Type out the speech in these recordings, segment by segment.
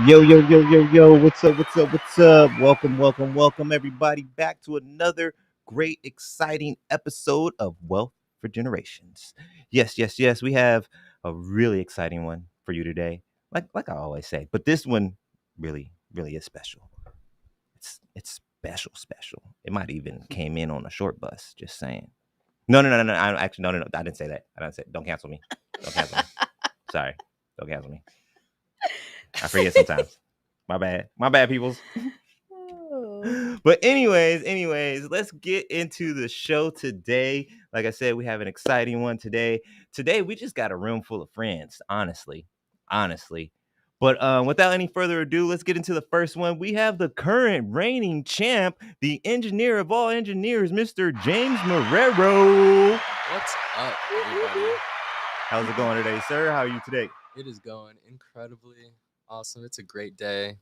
Yo, what's up? Welcome, everybody, back to another great, exciting episode of Wealth for Generations. Yes, we have a really exciting one for you today, like I always say, but this one really is special. It's special. It might even came in on a short bus, just saying. No. No. I didn't say that. I didn't say, don't cancel me. Don't cancel me. Sorry. Don't cancel me. I forget sometimes. My bad, peoples. Oh. But anyways, let's get into the show today. Like I said, we have an exciting one today. Today we just got a room full of friends, honestly. But without any further ado, let's get into the first one. We have the current reigning champ, the engineer of all engineers, Mr. James Marrero. What's up, everybody? How's it going today, sir? How are you today? It is going incredibly awesome. It's a great day.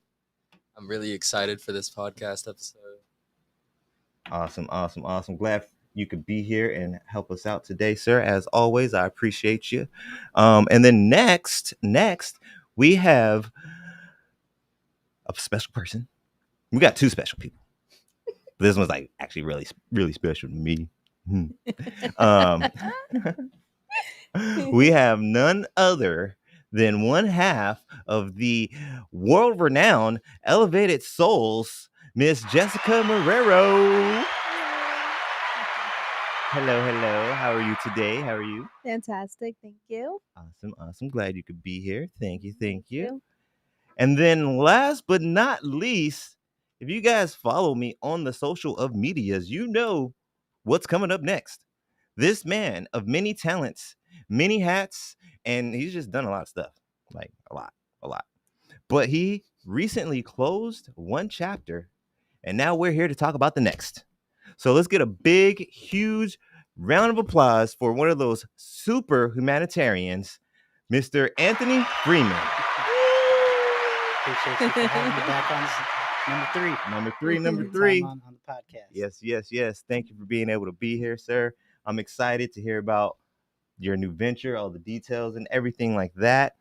I'm really excited for this podcast episode. Awesome. Glad you could be here and help us out today, sir. As always, I appreciate you. And then next, we have a special person. We got two special people. This one's like actually really special to me. um, we have none other than one half of the world-renowned Elevated Souls, Miss Jessica Marrero. Hello. How are you today? How are you? Fantastic. Thank you. Awesome. Glad you could be here. Thank you. And then last but not least, if you guys follow me on the social of medias, you know what's coming up next. This man of many talents, many hats, and he's just done a lot of stuff. Like a lot. But he recently closed one chapter, and now we're here to talk about the next. So let's get a big, huge round of applause for one of those super humanitarians, Mr. Anthony Freeman. Appreciate you for having me back on Number three. on the podcast. Yes. Thank you for being able to be here, sir. I'm excited to hear about your new venture, all the details and everything like that.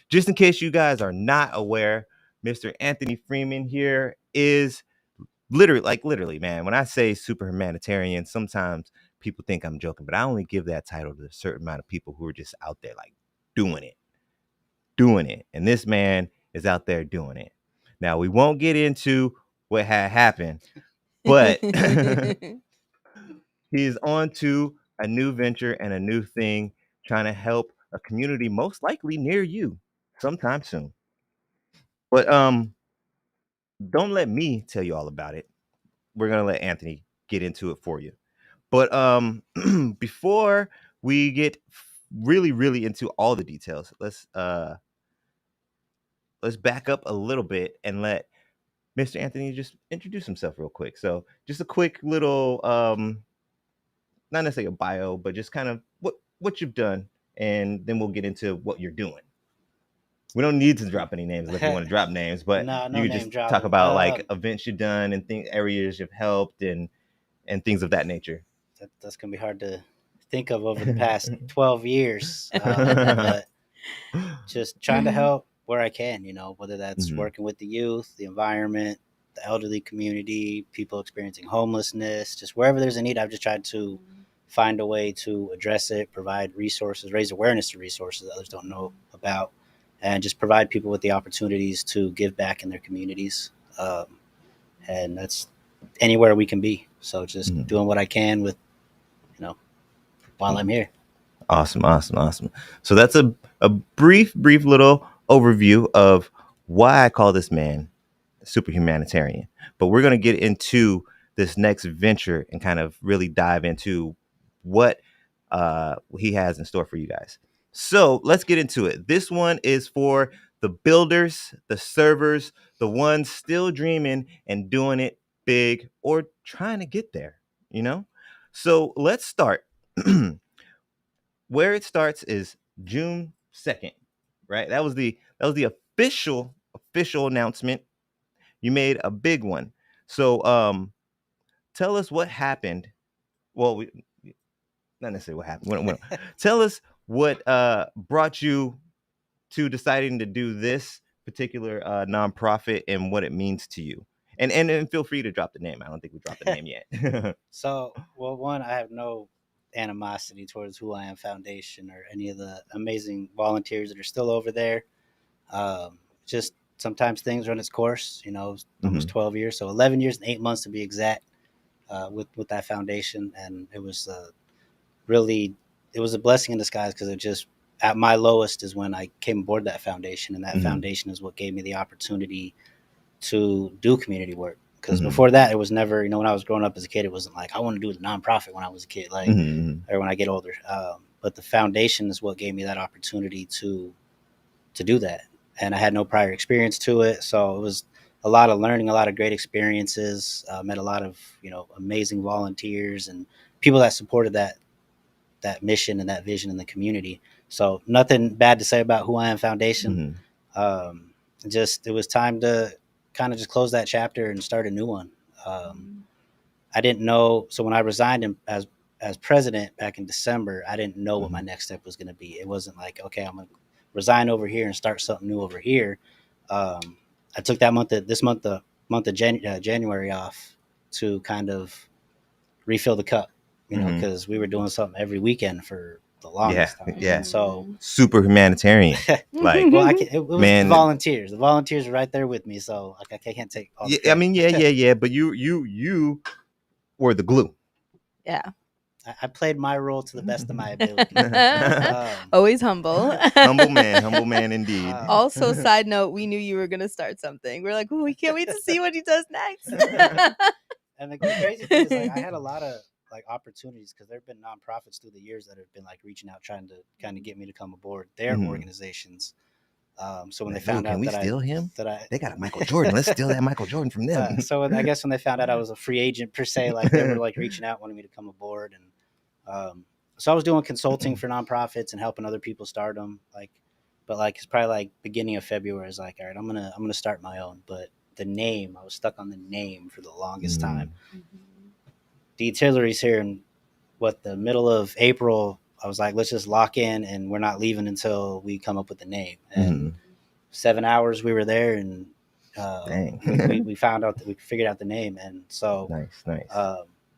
Just in case you guys are not aware, Mr. Anthony Freeman here is literally, man. When I say super humanitarian, sometimes people think I'm joking, but I only give that title to a certain amount of people who are just out there like doing it. And this man is out there doing it. Now, we won't get into what had happened, but he's on to a new venture and a new thing, trying to help a community most likely near you sometime soon. But don't let me tell you all about it. We're gonna let Anthony get into it for you. But before we get really into all the details, let's back up a little bit and let Mr. Anthony just introduce himself real quick. So just a quick little not necessarily a bio, but just kind of what you've done, and then we'll get into what you're doing. We don't need to drop any names if you want to drop names, but No you could name just dropping. talk about like events you've done and areas you've helped and things of that nature. That's gonna be hard to think of over the past 12 years, but just trying to help where I can. Whether that's Mhm. working with the youth, the environment, the elderly community, people experiencing homelessness, just wherever there's a need. I've just tried to find a way to address it, provide resources, raise awareness to resources that others don't know about, and just provide people with the opportunities to give back in their communities. And that's anywhere we can be. So just Mhm. doing what I can with, while I'm here. Awesome. So that's a brief little overview of why I call this man super humanitarian. But we're gonna get into this next venture and kind of really dive into what he has in store for you guys. So let's get into it. This one is for the builders, the servers, the ones still dreaming and doing it big or trying to get there, you know? So let's start. Where it starts is June 2nd, right? That was the official announcement. You made a big one. So tell us what happened. Well, not necessarily what happened. Tell us what brought you to deciding to do this particular nonprofit and what it means to you. And feel free to drop the name. I don't think we dropped the name yet. So, well, one, I have no animosity towards Who I Am Foundation or any of the amazing volunteers that are still over there. Just sometimes things run its course. Almost 12 years, so 11 years and 8 months to be exact, with that foundation, and it was really it was a blessing in disguise because it just at my lowest is when I came aboard that foundation, and that foundation is what gave me the opportunity to do community work. Because before that, it was never, when I was growing up as a kid, it wasn't like I want to do the nonprofit when I was a kid, like or when I get older. But the foundation is what gave me that opportunity to do that, and I had no prior experience to it, so it was a lot of learning, a lot of great experiences. Met a lot of amazing volunteers and people that supported that mission and that vision in the community. So nothing bad to say about Who I Am Foundation. Just it was time to kind of just close that chapter and start a new one. I didn't know. So when I resigned as president back in December, I didn't know what my next step was going to be. It wasn't like, okay, I'm going to resign over here and start something new over here. I took the month of January off to kind of refill the cup, because we were doing something every weekend for the longest time. Yeah. So super humanitarian. Like, well, it was the volunteers. The volunteers were right there with me, so like I can't take all the credit. I mean, yeah. But you were the glue. Yeah. I played my role to the best of my ability. Always humble. Humble man indeed. Also, side note, we knew you were going to start something. We're like, oh, we can't wait to see what he does next. And the crazy thing is, like, I had a lot of like opportunities because there have been nonprofits through the years that have been like reaching out, trying to kind of get me to come aboard their organizations. So when they found out that they got a Michael Jordan. Let's steal that Michael Jordan from them. So I guess when they found out I was a free agent per se, like they were like reaching out, wanting me to come aboard, and so I was doing consulting for nonprofits and helping other people start them. But it's probably like beginning of February. I was like, all right, I'm gonna start my own. But the name, I was stuck on the name for the longest time. The Artillery's here in the middle of April. I was like, let's just lock in, and we're not leaving until we come up with the name. And 7 hours we were there, and we found out that we figured out the name. And so nice.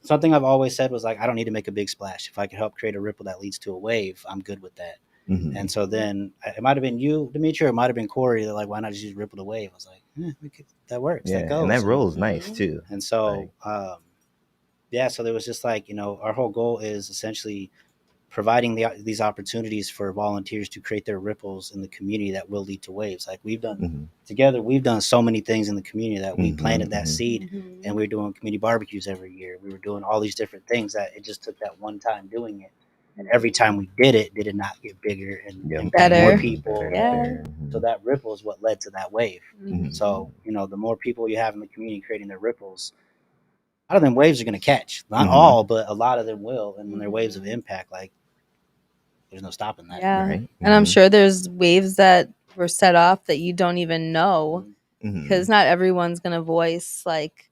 Something I've always said was like, I don't need to make a big splash. If I can help create a ripple that leads to a wave, I'm good with that. And so then it might have been you, Dimitri, or it might have been Corey. They're like, why not just use ripple to wave? I was like, that works. Yeah, that goes. And that rolls nice too. And so, so there was just like, our whole goal is essentially providing these opportunities for volunteers to create their ripples in the community that will lead to waves. Like we've done together, we've done so many things in the community that we planted that seed, and we're doing community barbecues every year. We were doing all these different things that it just took that one time doing it. And every time we did it not get bigger and better, more people? So that ripple is what led to that wave. So, the more people you have in the community creating their ripples, a lot of them waves are going to catch. Not all, but a lot of them will. And when they're waves of impact, like, there's no stopping that. Yeah. Right? And I'm sure there's waves that were set off that you don't even know, because not everyone's going to voice like,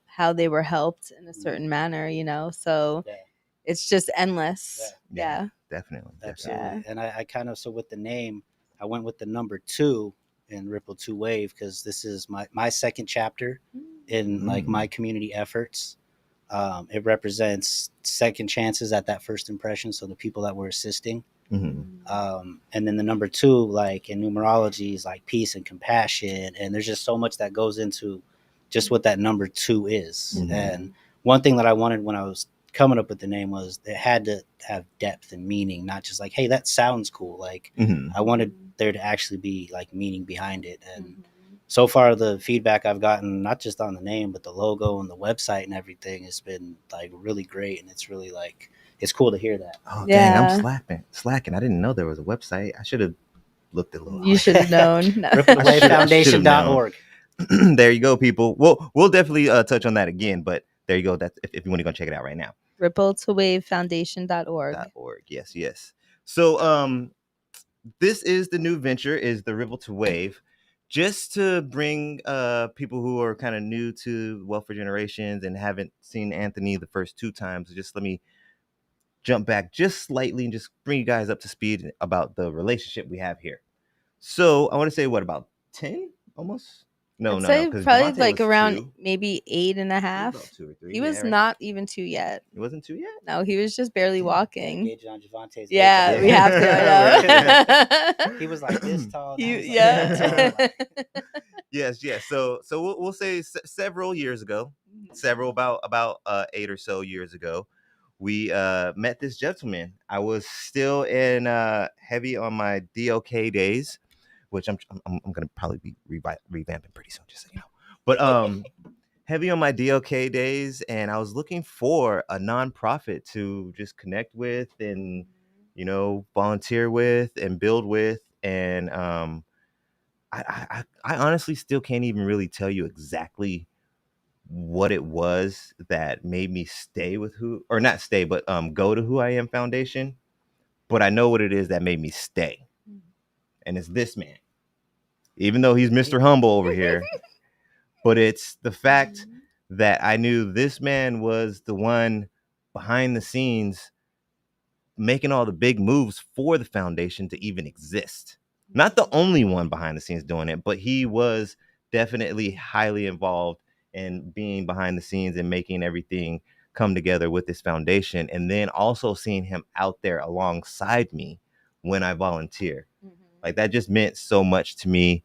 how they were helped in a certain manner, so it's just endless. Yeah. Definitely. Absolutely. Yeah. And I kind of, so with the name, I went with the number 2 in Ripple 2 Wave, because this is my second chapter in like my community efforts. It represents second chances at that first impression, so the people that we're assisting. And then the number 2, like in numerology, is like peace and compassion, and there's just so much that goes into just what that number 2 is. And one thing that I wanted when I was coming up with the name was it had to have depth and meaning, not just like, hey, that sounds cool. Like I wanted there to actually be like meaning behind it. And so far the feedback I've gotten, not just on the name, but the logo and the website and everything, has been like really great. And it's really like, it's cool to hear that. Oh, dang, I'm slacking. I didn't know there was a website. I should have looked a little. You should have known. RippleToWaveFoundation.org. There you go, people. We'll definitely touch on that again, but there you go. That's if you want to go check it out right now. RippleToWaveFoundation.org. Yes. So this is the new venture, is the Ripple to Wave, just to bring people who are kind of new to Wealth for Generations and haven't seen Anthony the first 2 times. Just let me jump back just slightly and just bring you guys up to speed about the relationship we have here. So I want to say what, about 10 almost? No, I'd no, no, say because probably Javante like was around 2. maybe He was 8.5. about 2 or 3. He was right? not even 2 yet. He wasn't 2 yet? No, he was just barely Damn. Gotta walking. gauge it on Javante's Yeah, age. we have to. I know. He was like this tall. Now He- he's like that tall. yeah. Yes, yes. So we'll say several years ago, several about 8 or so years ago, we met this gentleman. I was still in heavy on my DOK days, which I'm gonna probably be revamping pretty soon, just so you know. But heavy on my DOK days, and I was looking for a nonprofit to just connect with and volunteer with and build with, and I honestly still can't even really tell you exactly what it was that made me stay with or not stay, but go to Who I Am Foundation. But I know what it is that made me stay, and it's this man. Even though he's Mr. Humble over here, but it's the fact that I knew this man was the one behind the scenes making all the big moves for the foundation to even exist. Not the only one behind the scenes doing it, but he was definitely highly involved in being behind the scenes and making everything come together with this foundation. And then also seeing him out there alongside me when I volunteer. Like, that just meant so much to me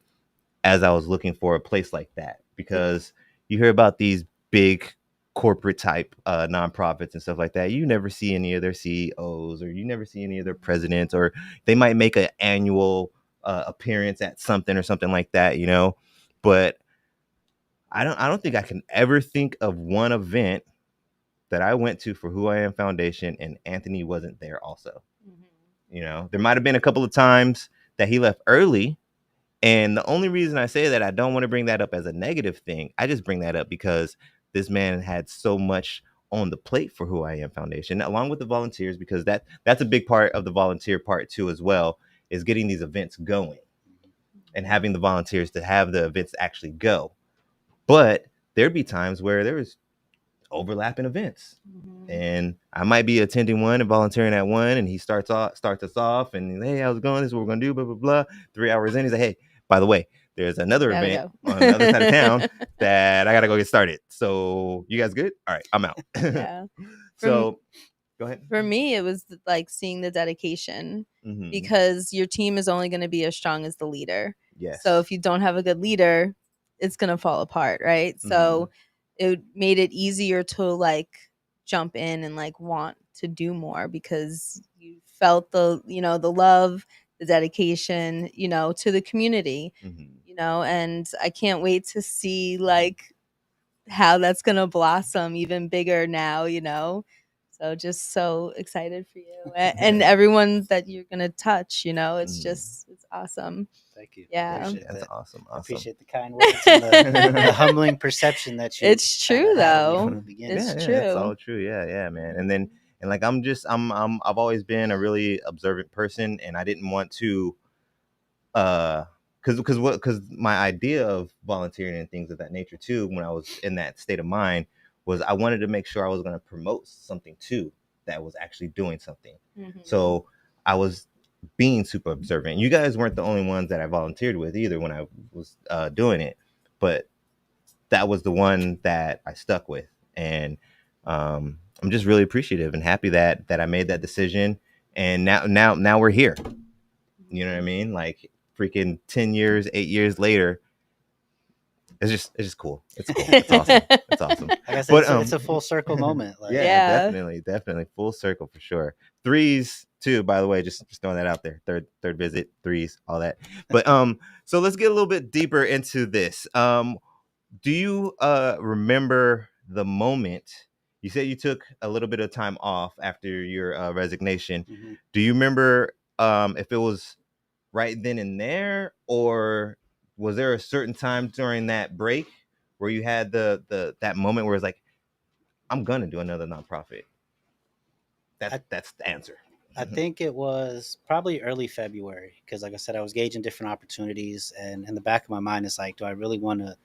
as I was looking for a place like that, because you hear about these big corporate type nonprofits and stuff like that. You never see any of their CEOs, or you never see any of their presidents, or they might make an annual appearance at something or something like that, but I don't think I can ever think of one event that I went to for Who I Am Foundation and Anthony wasn't there also. There might have been a couple of times that he left early. And the only reason I say that, I don't want to bring that up as a negative thing. I just bring that up because this man had so much on the plate for Who I Am Foundation, along with the volunteers, because that's a big part of the volunteer part too, as well, is getting these events going and having the volunteers to have the events actually go. But there'd be times where there was overlapping events, and I might be attending one and volunteering at one, and he starts us off, and hey, how's it going? This is what we're gonna do, blah blah blah. 3 hours in, he's like, hey, by the way, there's another event on the other side of town that I gotta go get started. So you guys good? All right, I'm out. Yeah. So go ahead. For me, it was like seeing the dedication, because your team is only going to be as strong as the leader. Yes. So if you don't have a good leader, it's going to fall apart, right? So it made it easier to like jump in and like want to do more, because you felt the love, the dedication, to the community, and I can't wait to see like how that's going to blossom even bigger now, So just so excited for you and everyone that you're going to touch, it's awesome. Thank you. Yeah. That's awesome. I appreciate the kind words and the humbling perception that you. It's true though. From the beginning. It's true. It's all true. Yeah, man. And like I've always been a really observant person, and I didn't want to because my idea of volunteering and things of that nature too, when I was in that state of mind, was I wanted to make sure I was going to promote something too that was actually doing something. So I was being super observant. You guys weren't the only ones that I volunteered with either when I was doing it, but that was the one that I stuck with. And I'm just really appreciative and happy that I made that decision. And now we're here. You know what I mean? Like, freaking 10 years, 8 years later, it's just cool. It's cool. It's awesome. It's awesome. Like I said, it's a full circle moment. Like, yeah, definitely full circle for sure. Threes too, by the way, just throwing that out there. Third visit, threes, all that. But so let's get a little bit deeper into this. Do you remember the moment you said you took a little bit of time off after your resignation? Do you remember if it was right then and there, or was there a certain time during that break where you had that moment where it's like, I'm gonna do another nonprofit? That's the answer. I think it was probably early February, because like I said, I was gauging different opportunities, and in the back of my mind, it's like, do I really want to?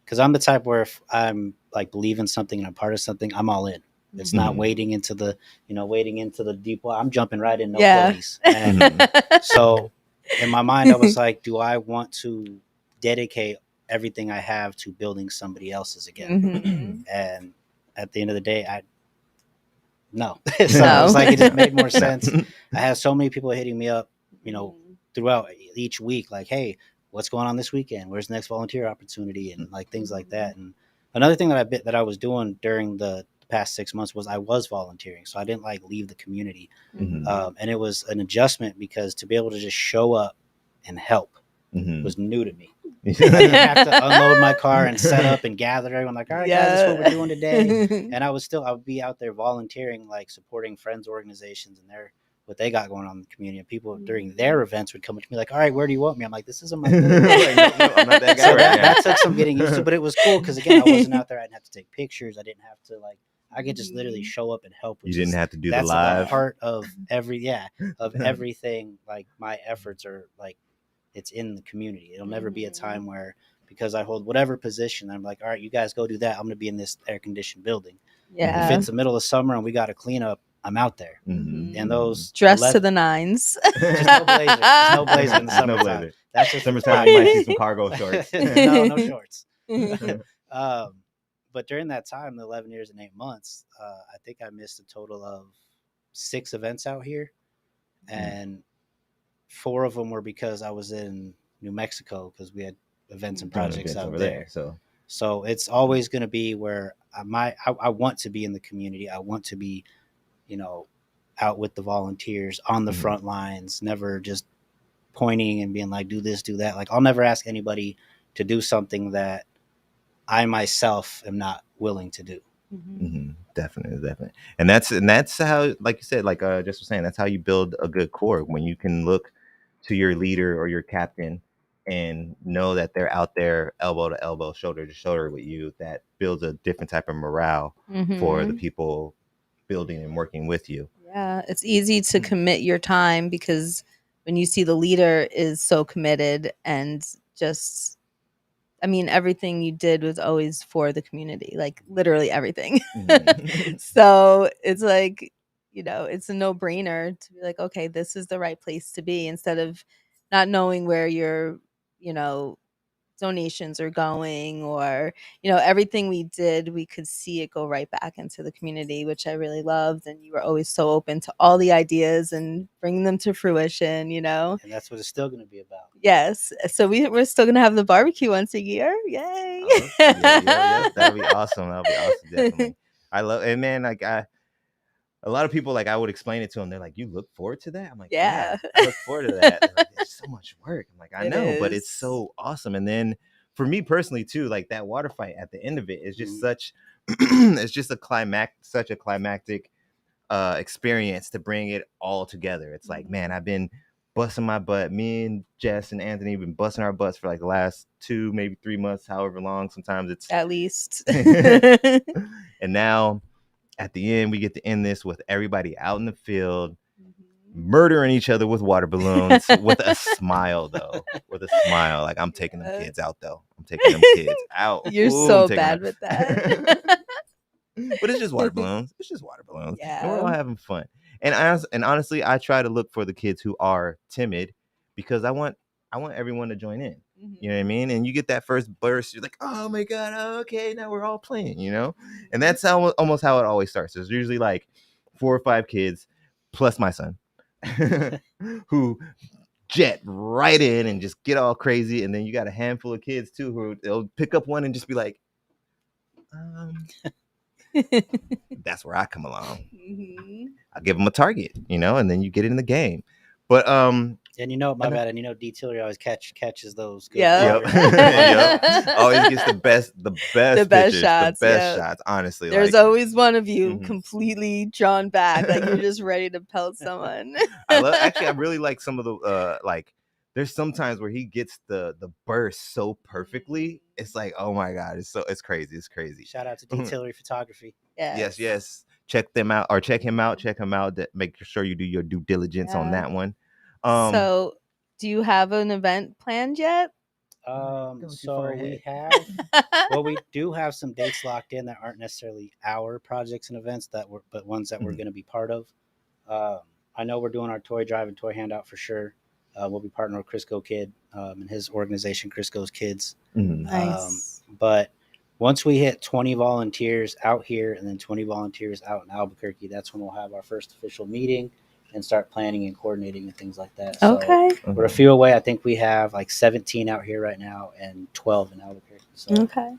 Because I'm the type where if I'm like believe in something and I'm part of something, I'm all in. It's not wading into the deep water. I'm jumping right in, no worries. And so in my mind, I was like, do I want to dedicate everything I have to building somebody else's again? Mhm. And at the end of the day, no. So I No. was like, it just made more No. sense. I had so many people hitting me up, you know, Mhm. throughout each week, like, hey, what's going on this weekend? Where's the next volunteer opportunity? And like things like that. And another thing that I was doing during the past 6 months was I was volunteering. So I didn't like leave the community. Mhm. And it was an adjustment because to be able to just show up and help was new to me. I didn't have to unload my car and set up and gather everyone. Like, all right, guys, this is what we're doing today. And I would be out there volunteering, like supporting friends organizations and what they got going on in the community. And people during their events would come up to me like, all right, where do you want me? I'm like, this isn't my thing. Like, no, I'm not that guy So right now. that took some getting used to, but it was cool because again, I wasn't out there. I didn't have to take pictures. I didn't have to I could just literally show up and help. You didn't have to do the that's live. a part of everything. Like my efforts are like, it's in the community. It'll never be a time where, because I hold whatever position, I'm like, all right, you guys go do that. I'm going to be in this air conditioned building. Yeah. If it's the middle of summer and we got to clean up, I'm out there. Mhm. And those dressed to the nines. just no blazer. Just no blazer in the Just no summertime. blazer. That's just Summertime, you might see some cargo shorts. no shorts. But during that time, the 11 years and 8 months, I think I missed a total of 6 events out here. And 4 of them were because I was in New Mexico because we had events and projects out over there. So it's always going to be where I want to be in the community. I want to be, out with the volunteers on the front lines, never just pointing and being like, do this, do that. Like I'll never ask anybody to do something that I myself am not willing to do. Definitely. And that's how, like you said, like just was saying, that's how you build a good core, when you can look to your leader or your captain and know that they're out there elbow to elbow, shoulder to shoulder with you. That builds a different type of morale for the people building and working with you. Yeah, it's easy to commit your time because when you see the leader is so committed and just, I mean, everything you did was always for the community, like literally everything. So it's like, it's a no-brainer to be like, okay, this is the right place to be, instead of not knowing where your, donations are going, or everything we did, we could see it go right back into the community, which I really loved. And you were always so open to all the ideas and bringing them to fruition. And that's what it's still going to be about. Yes, so we're still gonna have the barbecue once a year. Yay. Yeah, that'll be awesome. Definitely. I love it, man. Like a lot of people, like I would explain it to them, they're like, you look forward to that? I'm like, yeah, I look forward to that. They're like, there's so much work. I'm like, I know, but it's so awesome. And then for me personally too, like that water fight at the end of it is just such it's just such a climactic experience to bring it all together. It's like, man, I've been busting my butt. Me and Jess and Anthony have been busting our butts for like the last 2, maybe 3 months, however long. Sometimes it's at least. And now at the end, we get to end this with everybody out in the field, murdering each other with water balloons, with a smile, though. With a smile. Like, I'm taking them kids out, though. I'm taking them kids out. You're so bad with that. But it's just water balloons. Yeah. And we're all having fun. And honestly, I try to look for the kids who are timid, because I want everyone to join in. You know what I mean? And you get that first burst, you're like, oh my God, okay, now we're all playing, And that's almost how it always starts. There's usually like 4 or 5 kids plus my son who jet right in and just get all crazy. And then you got a handful of kids too who they'll pick up one and just be like, that's where I come along. I'll give them a target, and then you get in the game. But and my bad, and D Tillery always catches those good. Yep. Always gets the best pitches, shots. Honestly, there's always one of you completely drawn back, like you're just ready to pelt someone. I really like some of the there's sometimes where he gets the burst so perfectly. It's like, oh my God, it's crazy. Shout out to D Tillery Photography. Yes. Check them out, or check him out. Make sure you do your due diligence on that one. So do you have an event planned yet? So we have we do have some dates locked in that aren't necessarily our projects and events but ones that we're going to be part of. I know we're doing our toy drive and toy handout for sure. We'll be partnering with Crisco Kid and his organization, Crisco's Kids. Nice. But once we hit 20 volunteers out here and then 20 volunteers out in Albuquerque, that's when we'll have our first official meeting and start planning and coordinating and things like that. Okay. So we're a few away. I think we have like 17 out here right now and 12 in Albuquerque. So Okay.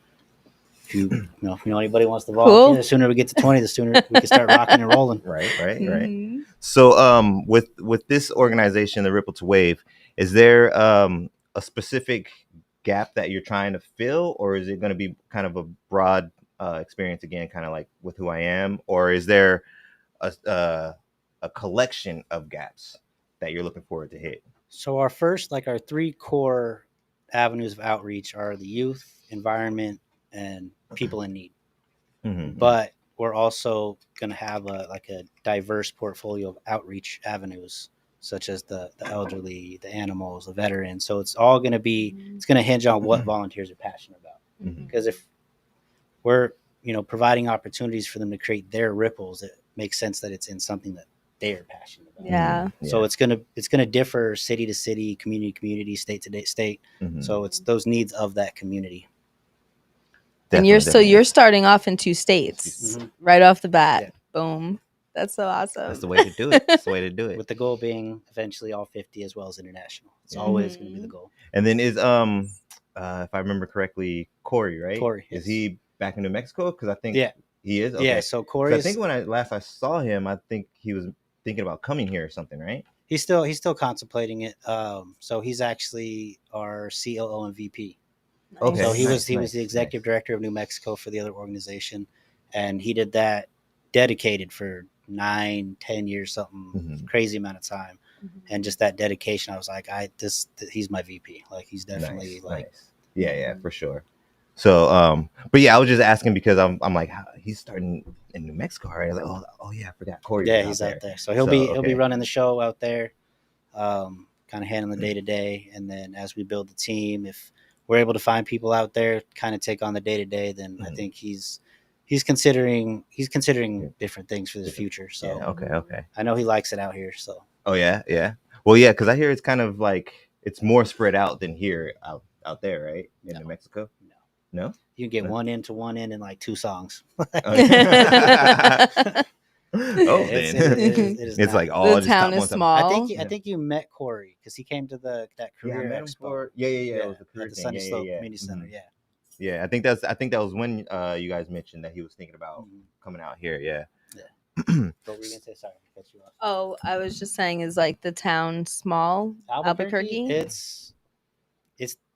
if you know anybody wants to volunteer, Cool. the sooner we get to 20, the sooner we can start rocking and rolling. Right. Mhm. So with this organization, the Ripple to Wave, is there a specific gap that you're trying to fill, or is it going to be kind of a broad experience again, kind of like with Who I Am, or is there a collection of gaps that you're looking forward to hit? So our first, like our three core avenues of outreach are the youth, environment, and people in need. Mm-hmm. But we're also going to have a diverse portfolio of outreach avenues, such as the elderly, the animals, the veterans. So it's all going to be, it's going to hinge on what volunteers are passionate about. Because if we're, providing opportunities for them to create their ripples, it makes sense that it's in something that they are passionate about. Yeah. So it's gonna differ city to city, community to community, state to state. So it's those needs of that community. And you're starting off in 2 states right off the bat. Yeah. Boom. That's so awesome. That's the way to do it. That's the way to do it. With the goal being eventually all 50 as well as international. It's always going to be the goal. And then is if I remember correctly, Corey, right? Corey, is he back in New Mexico? Because I think he is. Okay. Yeah. So Corey, I think when I saw him, I think he was thinking about coming here or something, right? He's still contemplating it. So he's actually our COO and VP. Nice. So he was the executive director of New Mexico for the other organization, and he did that dedicated for 9-10 years, something crazy amount of time. And just that dedication, I was like, he's my VP. Like he's definitely yeah, for sure. So but yeah, I was just asking because I'm like, he's starting in New Mexico, right? I was like, oh yeah, I forgot Corey. Yeah, he's out there. So he'll be running the show out there, kind of handling the day to day. And then as we build the team, if we're able to find people out there, kind of take on the day to day, then I think he's considering different things for the future. So okay. I know he likes it out here. So well, yeah, because I hear it's kind of like it's more spread out than here out there, right? In New Mexico. No, you can get one end in like 2 songs. It's like all the town is small. I think you met Corey because he came to that career expo. It was the career at the Sunny Slope Community Center. Yeah, I think that was when you guys mentioned that he was thinking about coming out here. Yeah. What were you gonna say? Sorry, I cut you off. Oh, I was just saying, is like the town small? Albuquerque? It's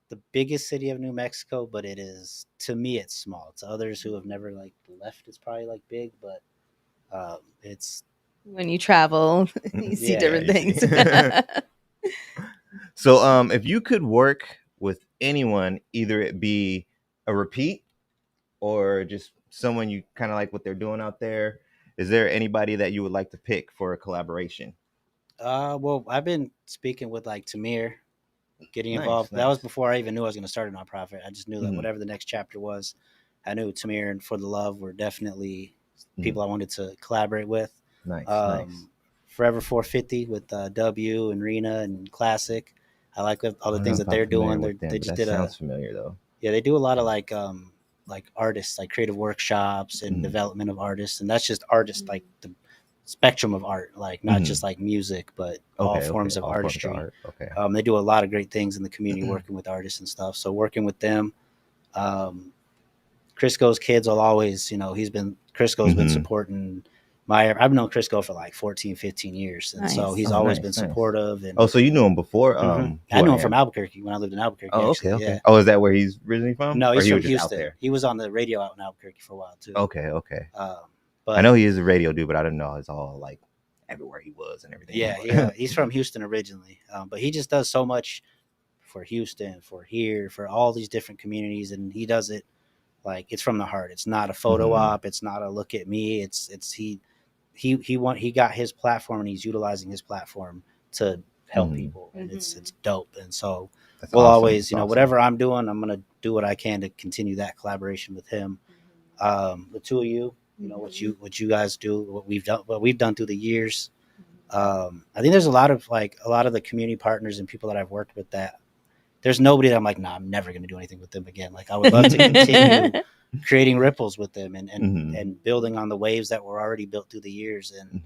the biggest city of New Mexico, but it is, to me, it's small. To others who have never left, it's probably big, but it's when you travel, you see different things. So if you could work with anyone, either it be a repeat or just someone you kind of like what they're doing out there, is there anybody that you would like to pick for a collaboration? Well, I've been speaking with Tamir, getting involved. That was before I even knew I was going to start a nonprofit. I just knew that whatever the next chapter was, I knew Tamir and For the Love were definitely people I wanted to collaborate with. Nice. Forever 450 with W and Rena and Classic. I like all the things that they're doing. They just did sounds familiar though. Yeah, they do a lot of like artists, like creative workshops and development of artists, and that's just artists, like the spectrum of art, like not just like music, but all forms of artistry. They do a lot of great things in the community, working with artists and stuff. So working with them, Crisco's Kids will always, Crisco's been supporting I've known Crisco for 14, 15 years. And so he's always been supportive. And so you knew him before? I knew him from Albuquerque when I lived in Albuquerque. Oh, okay. Yeah. Oh, is that where he's originally from? No, he's from Houston. He was on the radio out in Albuquerque for a while too. Okay. But I know he is a radio dude, but I didn't know it's all everywhere he was and everything. Yeah. He's from Houston originally. But he just does so much for Houston, for here, for all these different communities. And he does it it's from the heart. It's not a photo op. It's not a look at me. He got his platform and he's utilizing his platform to help people, and it's dope. And so we'll always, whatever I'm doing, I'm gonna do what I can to continue that collaboration with him. The two of you, what you guys do, what we've done through the years, I think there's a lot of the community partners and people that I've worked with that there's nobody that I'm like, nah, I'm never going to do anything with them again. Like I would love to continue creating ripples with them and building on the waves that were already built through the years. And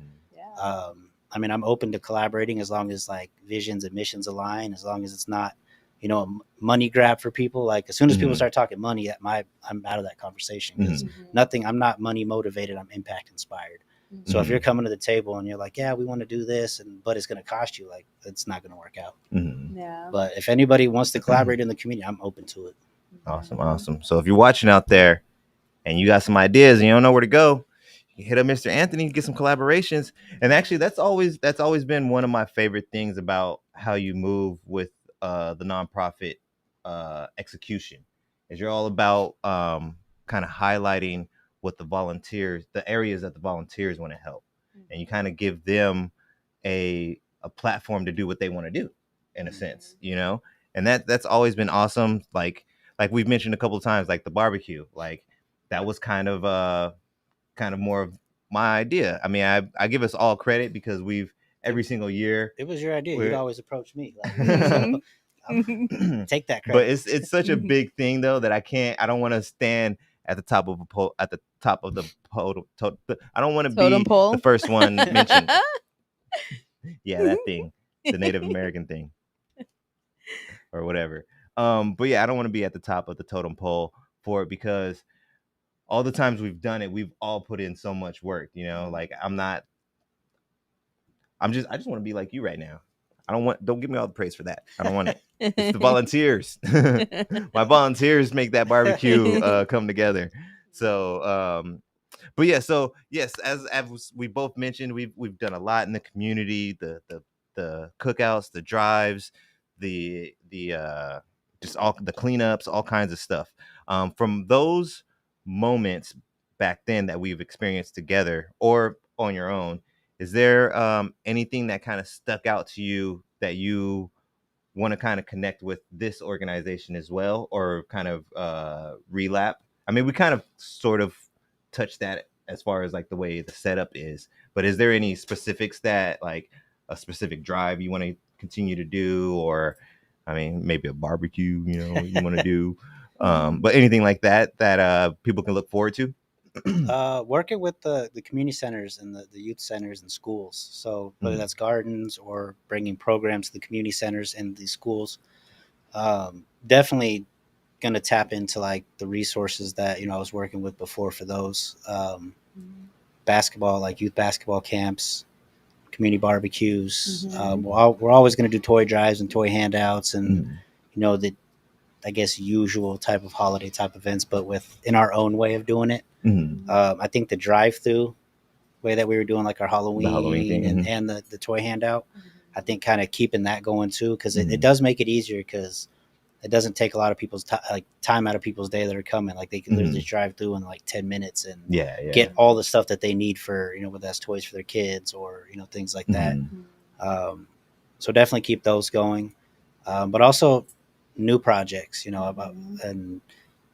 I mean, I'm open to collaborating as long as like visions and missions align, as long as it's not, a money grab for people. Like as soon as people start talking money, I'm out of that conversation because I'm not money motivated. I'm impact inspired. So if you're coming to the table and you're like, yeah, we want to do this, but it's going to cost you, like it's not going to work out. Yeah. But if anybody wants to collaborate in the community, I'm open to it. Awesome. So if you're watching out there and you got some ideas and you don't know where to go, you hit up Mr. Anthony, get some collaborations. And actually, that's always been one of my favorite things about how you move with the nonprofit execution, is you're all about kind of highlighting what the areas that the volunteers want to help, and you kind of give them a platform to do what they want to do, in a sense, and that's always been awesome. Like we've mentioned a couple of times, like the barbecue, like that was kind of more of my idea. I mean, I give us all credit because every single year. It was your idea. You'd always approach me. Like, so take that credit. But it's such a big thing though that I don't want to stand at the top of the pole. I don't want to be the first one mentioned. Yeah, that thing, the Native American thing, or whatever. But yeah, I don't want to be at the top of the totem pole for it, because all the times we've done it, we've all put in so much work. Like I just want to be like you right now. Don't give me all the praise for that. I don't want it. It's the volunteers. My volunteers make that barbecue come together. So, but yeah, so yes, as we both mentioned, we've done a lot in the community, the cookouts, the drives, the just all the cleanups, all kinds of stuff. From those moments back then that we've experienced together or on your own, is there anything that kind of stuck out to you that you want to kind of connect with this organization as well, or kind of relap? I mean, we kind of sort of touched that as far as like the way the setup is, but is there any specifics that, like, a specific drive you want to continue to do, or I mean, maybe a barbecue, you want to do, but anything like that people can look forward to? Working with the community centers and the youth centers and schools. So whether that's gardens or bringing programs to the community centers and the schools, definitely going to tap into like the resources that I was working with before for those basketball, like youth basketball camps, community barbecues. We're always going to do toy drives and toy handouts and the I guess usual type of holiday type events, but in our own way of doing it. I think the drive-through way that we were doing like our Halloween thing, and the toy handout, I think kind of keeping that going too, because it does make it easier, because it doesn't take a lot of people's time out of people's day that are coming. Like they can literally just drive through in like 10 minutes and get all the stuff that they need for, whether that's toys for their kids or, things like that. So definitely keep those going. But also new projects, and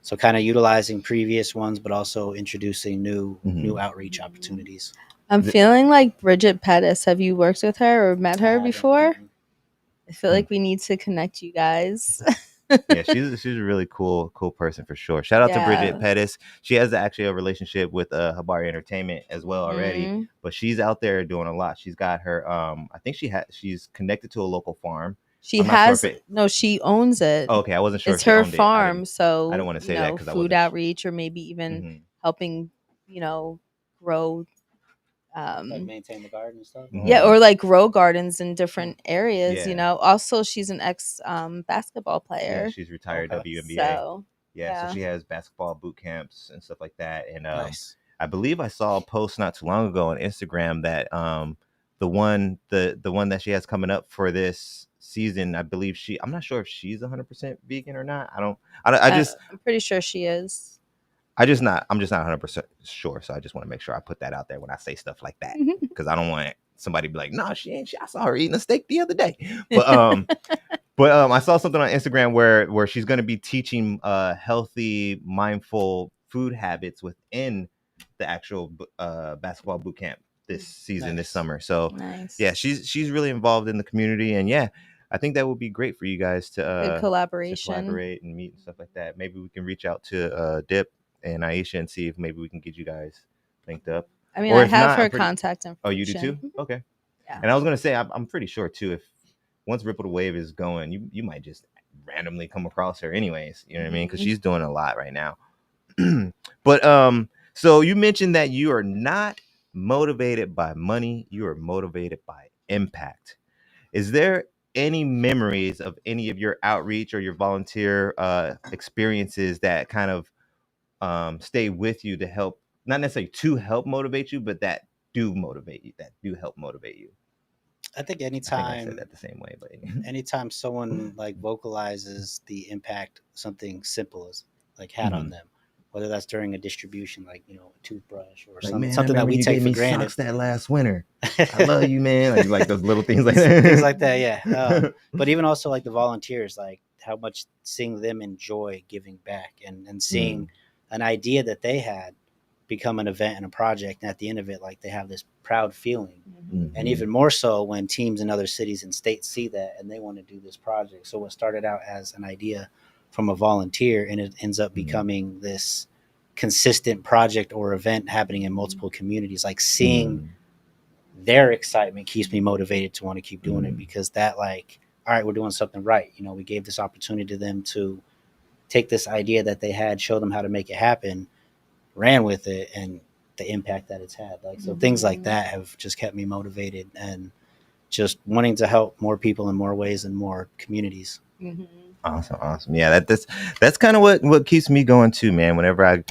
so kind of utilizing previous ones, but also introducing new outreach opportunities. I'm feeling like Bridget Pettis. Have you worked with her or met her before? I feel like we need to connect you guys. Yeah, she's a really cool person for sure. Shout out to Bridget Pettis. She has actually a relationship with Habari Entertainment as well already, but she's out there doing a lot. She's got her I think she's connected to a local farm. She she owns it. Oh, okay, I wasn't sure. It's her farm, so I don't want to say that because food outreach, or maybe even helping, grow. Like maintain the garden and stuff. Yeah, or like grow gardens in different areas. Also, she's an ex basketball player. Yeah, she's retired WNBA. So, so she has basketball boot camps and stuff like that. And I believe I saw a post not too long ago on Instagram that the one that she has coming up for this season, I believe I'm not sure if she's 100% vegan or not. I'm pretty sure she is. I'm just not 100% sure. So I just want to make sure I put that out there when I say stuff like that, because I don't want somebody to be like, no, she ain't. I saw her eating a steak the other day. But I saw something on Instagram where she's going to be teaching healthy, mindful food habits within the actual basketball boot camp this season, this Nice. summer. So Nice. yeah, she's really involved in the community, and yeah, I think that would be great for you guys Good to collaboration. collaborate and meet and stuff like that. Maybe we can reach out to Dip and Aisha and see if maybe we can get you guys linked up. I mean, Or I if have not, her I'm pretty. contact information. Oh, you do too? Okay. Yeah. And I was gonna say, I'm pretty sure too. If once Ripple the Wave is going, you might just randomly come across her, anyways. You know what I mean? Because she's doing a lot right now. But so you mentioned that you are not motivated by money; you are motivated by impact. Is there any memories of any of your outreach or your volunteer experiences that kind of stay with you to help, not necessarily to help motivate you, but that do motivate you, that do help motivate you? I think I think I said anytime that the same way, but anytime someone like vocalizes the impact something simple is like had on them, whether that's during a distribution, like a toothbrush or like, man, something that we take for granted. Socks that last winter. I love you, man. Like those little things like that. Things like that, yeah. But even also like the volunteers, like how much seeing them enjoy giving back and seeing an idea that they had become an event and a project, and at the end of it, like they have this proud feeling. And even more so when teams in other cities and states see that and they want to do this project. So what started out as an idea from a volunteer, and it ends up becoming this consistent project or event happening in multiple communities. Like seeing their excitement keeps me motivated to want to keep doing it, because that, like, all right, we're doing something right. We gave this opportunity to them to take this idea that they had, show them how to make it happen, ran with it, and the impact that it's had. Like, so things like that have just kept me motivated and just wanting to help more people in more ways and more communities. Awesome. Yeah, that's kind of what keeps me going too, man. Whenever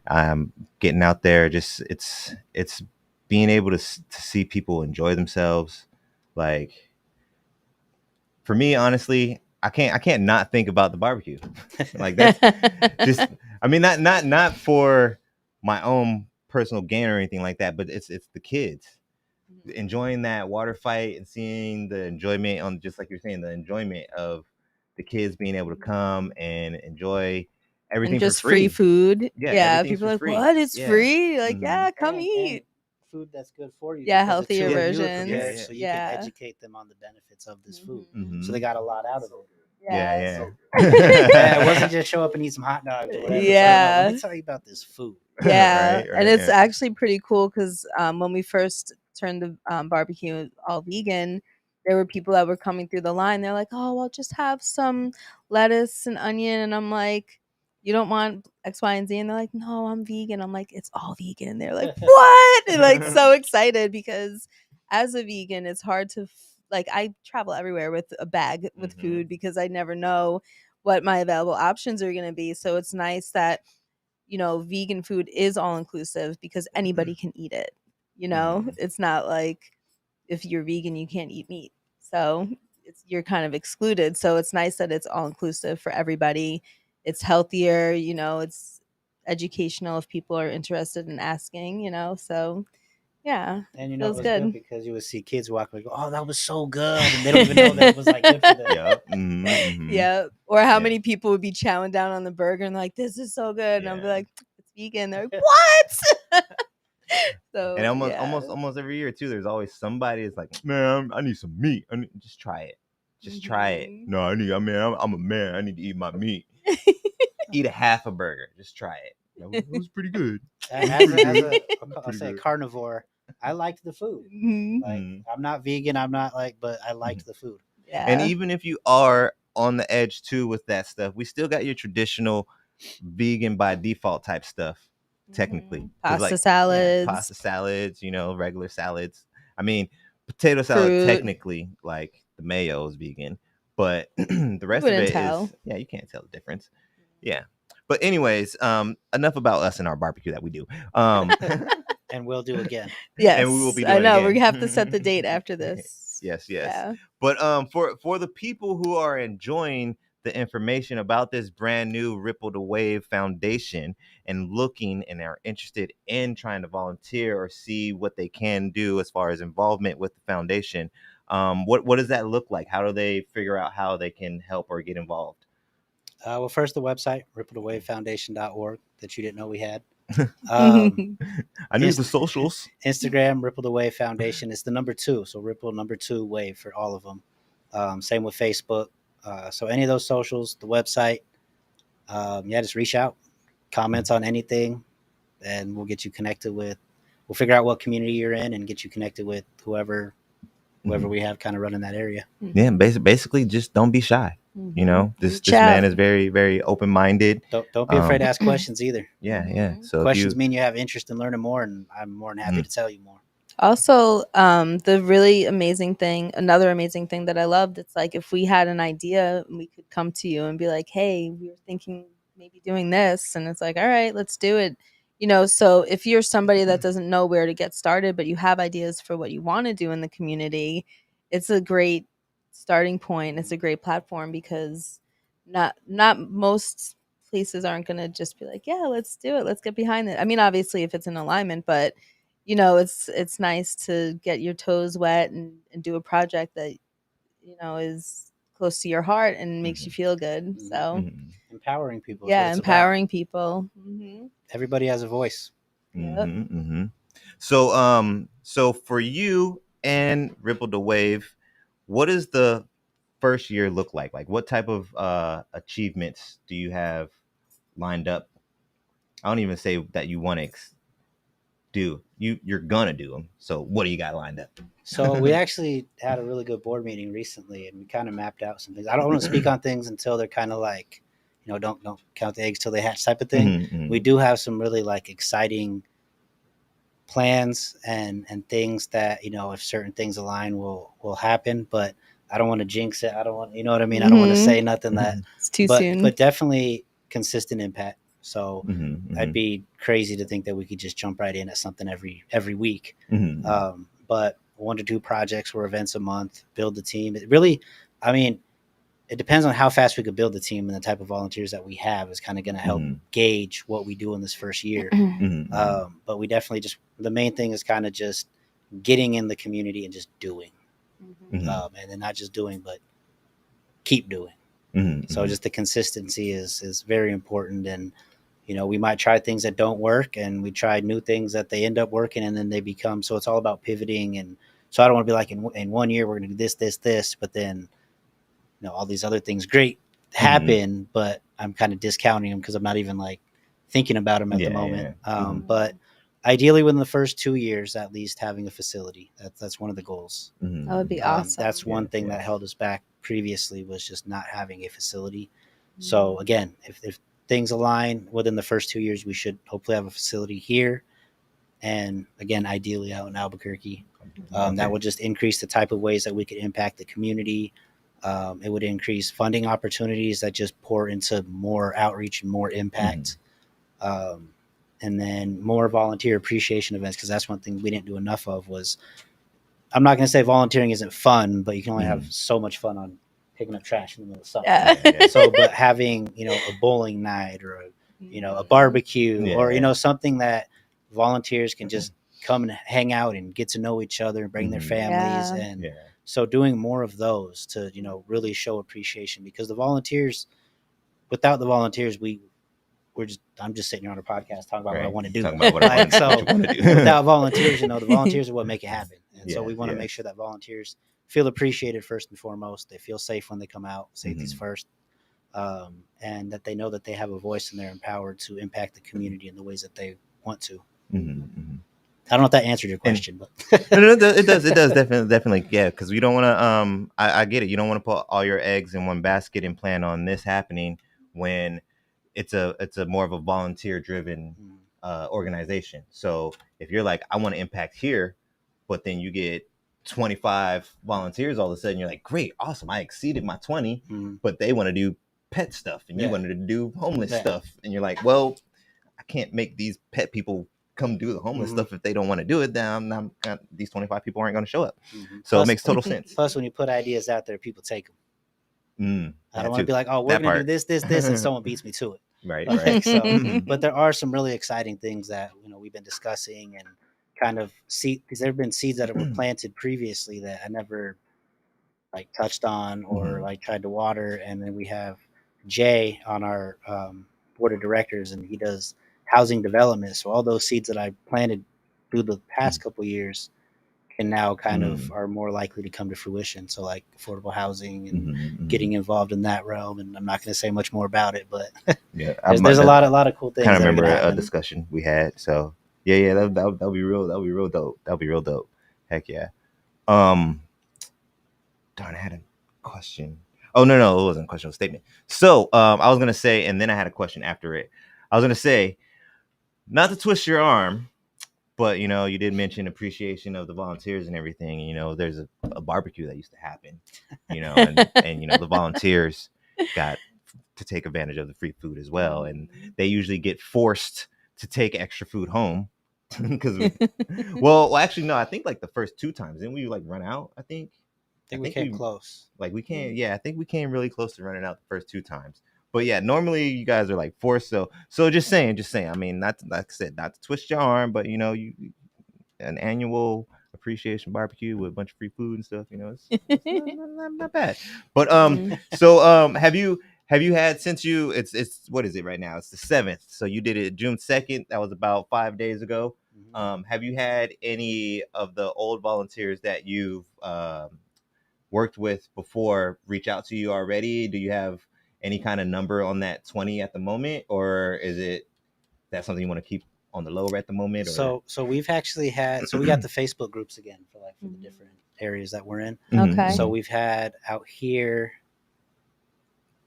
I'm getting out there, just it's being able to see people enjoy themselves. Like, for me, honestly, I can't not think about the barbecue. Like, that's just, I mean, not for my own personal gain or anything like that, but it's the kids enjoying that water fight and seeing the enjoyment, on just like you're saying, the enjoyment of the kids being able to come and enjoy everything and just for free. free food. Yeah, Yeah, everything's people for are like, free. what? It's Yeah. free? Like, yeah, come And eat. food that's good for you. Yeah, because it's healthier children newer versions. prepared, Yeah. so you can educate them on the benefits of this food. So they Yeah. got a lot out of it. Yeah. Yeah, it wasn't just show up and eat some hot dogs or whatever. Yeah. So, let me tell you about this food. Yeah, Right, and it's yeah. actually pretty cool because when we first turned the barbecue all vegan, there were people that were coming through the line. They're like, "Oh, I'll just have some lettuce and onion," and I'm like, "You don't want X, Y, and Z?" And they're like, "No, I'm vegan." I'm like, "It's all vegan." They're like, "What?" And like so excited, because as a vegan, it's hard to like, I travel everywhere with a bag with food because I never know what my available options are going to be. So it's nice that vegan food is all inclusive because anybody can eat it. It's not like if you're vegan, you can't eat meat. So you're kind of excluded. So it's nice that it's all inclusive for everybody. It's healthier, it's educational if people are interested in asking, so yeah, And it feels was good. good because you would see kids walk like, "Oh, that was so good," and they don't even know that it was like good for them. Yep. Yeah. Or how many people would be chowing down on the burger and like, this is so good. And I'll be like, it's vegan. They're like, what? So And yeah. almost every year too, there's always somebody that's like, "Man, I need some meat. Just try it. Just try it." No, I'm a man. I need to eat my meat. Eat a half a burger. Just try it. It was pretty good. As a carnivore, I liked the food. Like, I'm not vegan. I'm not but I liked the food. Yeah. And even if you are on the edge too with that stuff, we still got your traditional vegan by default type stuff. Technically, pasta salads. Pasta salads, regular salads. I mean, potato salad, Fruit. technically, like the mayo is vegan, but the rest of it is, you can't tell the difference. Yeah. But anyways, enough about us and our barbecue that we do. And we'll do again. Yes, and we will be doing I know. again. We have to set the date after this. Yes. Yeah. But for the people who are enjoying the information about this brand new Ripple the Wave Foundation and looking and are interested in trying to volunteer or see what they can do as far as involvement with the foundation, what does that look like? How do they figure out how they can help or get involved? Well, first the website, ripplethewavefoundation.org, that you didn't know we had. I knew the socials. Instagram, Ripple the Wave Foundation. It's the number 2. So Ripple number 2 Wave for all of them. Same with Facebook. So any of those socials, the website, just reach out, comments on anything, and we'll get you connected with. We'll figure out what community you're in and get you connected with whoever we have kind of running that area. Yeah, basically, just don't be shy. You know, this man is very, very open minded. Don't be afraid to ask questions either. Yeah. So questions mean you have interest in learning more, and I'm more than happy to tell you more. Also, the really amazing thing, another amazing thing that I loved, it's like if we had an idea, we could come to you and be like, hey, we were thinking maybe doing this. And it's like, all right, let's do it. You know, so if you're somebody that doesn't know where to get started, but you have ideas for what you want to do in the community, it's a great starting point. It's a great platform because not most places aren't going to just be like, yeah, let's do it. Let's get behind it. I mean, obviously, if it's in alignment, but you know, it's nice to get your toes wet and do a project that, you know, is close to your heart and makes you feel good. So empowering people. Yeah, empowering people. Everybody has a voice. So for you and Ripple the Wave, what does the first year look like? Like, what type of achievements do you have lined up? I don't even say that you want to do. You're gonna do them. So what do you got lined up? So we actually had a really good board meeting recently, and we kind of mapped out some things. I don't want to speak on things until they're kind of like, you know, don't count the eggs till they hatch type of thing. We do have some really like exciting plans and things that, you know, if certain things align will happen, but I don't want to jinx it. I don't want, you know what I mean? I don't want to say nothing that it's too soon. But definitely consistent impact. So I'd be crazy to think that we could just jump right in at something every week. But 1 to 2 projects or events a month, build the team. It really, I mean, it depends on how fast we could build the team, and the type of volunteers that we have is kind of going to help gauge what we do in this first year. But we definitely the main thing is kind of just getting in the community and just doing, and then not just doing, but keep doing. So just the consistency is very important. And, you know, we might try things that don't work, and we try new things that they end up working, and then they become, so it's all about pivoting. And so I don't want to be like in 1 year, we're going to do this, but then, you know, all these other things great happen, but I'm kind of discounting them because I'm not even like thinking about them at the moment. But ideally within the first 2 years, at least having a facility, that's one of the goals. That would be awesome. That's one thing that held us back previously, was just not having a facility. So again, if things align within the first 2 years, we should hopefully have a facility here. And again, ideally out in Albuquerque. That would just increase the type of ways that we could impact the community. It would increase funding opportunities that just pour into more outreach and more impact. And then more volunteer appreciation events, because that's one thing we didn't do enough of. Was, I'm not going to say volunteering isn't fun, but you can only have so much fun on picking up trash in the middle of summer. So, but having, you know, a bowling night or a barbecue or, you know, something that volunteers can just come and hang out and get to know each other and bring their families. And so doing more of those to, you know, really show appreciation, because without the volunteers, I'm just sitting here on a podcast talking about what I want to do. Without volunteers, you know, the volunteers are what make it happen. And so we want to make sure that volunteers feel appreciated first and foremost. They feel safe when they come out, safety's first. And that they know that they have a voice and they're empowered to impact the community in the ways that they want to. I don't know if that answered your question, but no, it does definitely, yeah. Because we don't want to. I get it. You don't want to put all your eggs in one basket and plan on this happening when it's a more of a volunteer driven organization. So if you're like, I want to impact here, but then you get 25 volunteers all of a sudden, you're like, great, awesome, I exceeded my 20, but they want to do pet stuff and you wanted to do homeless stuff, and you're like, well, I can't make these pet people come do the homeless stuff if they don't want to do it. Then these 25 people aren't going to show up. So plus, it makes total sense. Plus, when you put ideas out there, people take them. I don't want to be like, oh, we're going to do this, and someone beats me to it. Right. So, but there are some really exciting things that, you know, we've been discussing and kind of see, because there have been seeds that were planted previously that I never like touched on or like tried to water. And then we have Jay on our board of directors, and he does housing development. So all those seeds that I planted through the past couple years can now kind of are more likely to come to fruition. So like affordable housing and getting involved in that realm. And I'm not going to say much more about it, but Yeah, there's a lot of cool things. Kind of that are remember gonna a happen. discussion we had. So yeah, that'll be real. That'll be real dope. That'll be real dope. Heck yeah. Darn, I had a question. Oh no, it wasn't a question, it was a statement. So I was gonna say, and then I had a question after it. I was gonna say, not to twist your arm, but you did mention appreciation of the volunteers and everything. There's a barbecue that used to happen, and the volunteers got to take advantage of the free food as well, and they usually get forced to take extra food home because well, actually no, I think like the first 2 times, didn't we like run out? I think we came close. Like we came, yeah, I think we came really close to running out the first 2 times. But yeah, normally you guys are like forced. So just saying. I mean, not like I said, not to twist your arm, but you an annual appreciation barbecue with a bunch of free food and stuff. It's not bad. But so have you had, since it's what is it right now? It's the 7th. So you did it June 2nd. That was about 5 days ago. Have you had any of the old volunteers that you've worked with before reach out to you already? Do you have any kind of number on that 20 at the moment, or is it that something you want to keep on the lower at the moment? Or? So we've actually had, we got the Facebook groups again for the different areas that we're in. Okay. So we've had out here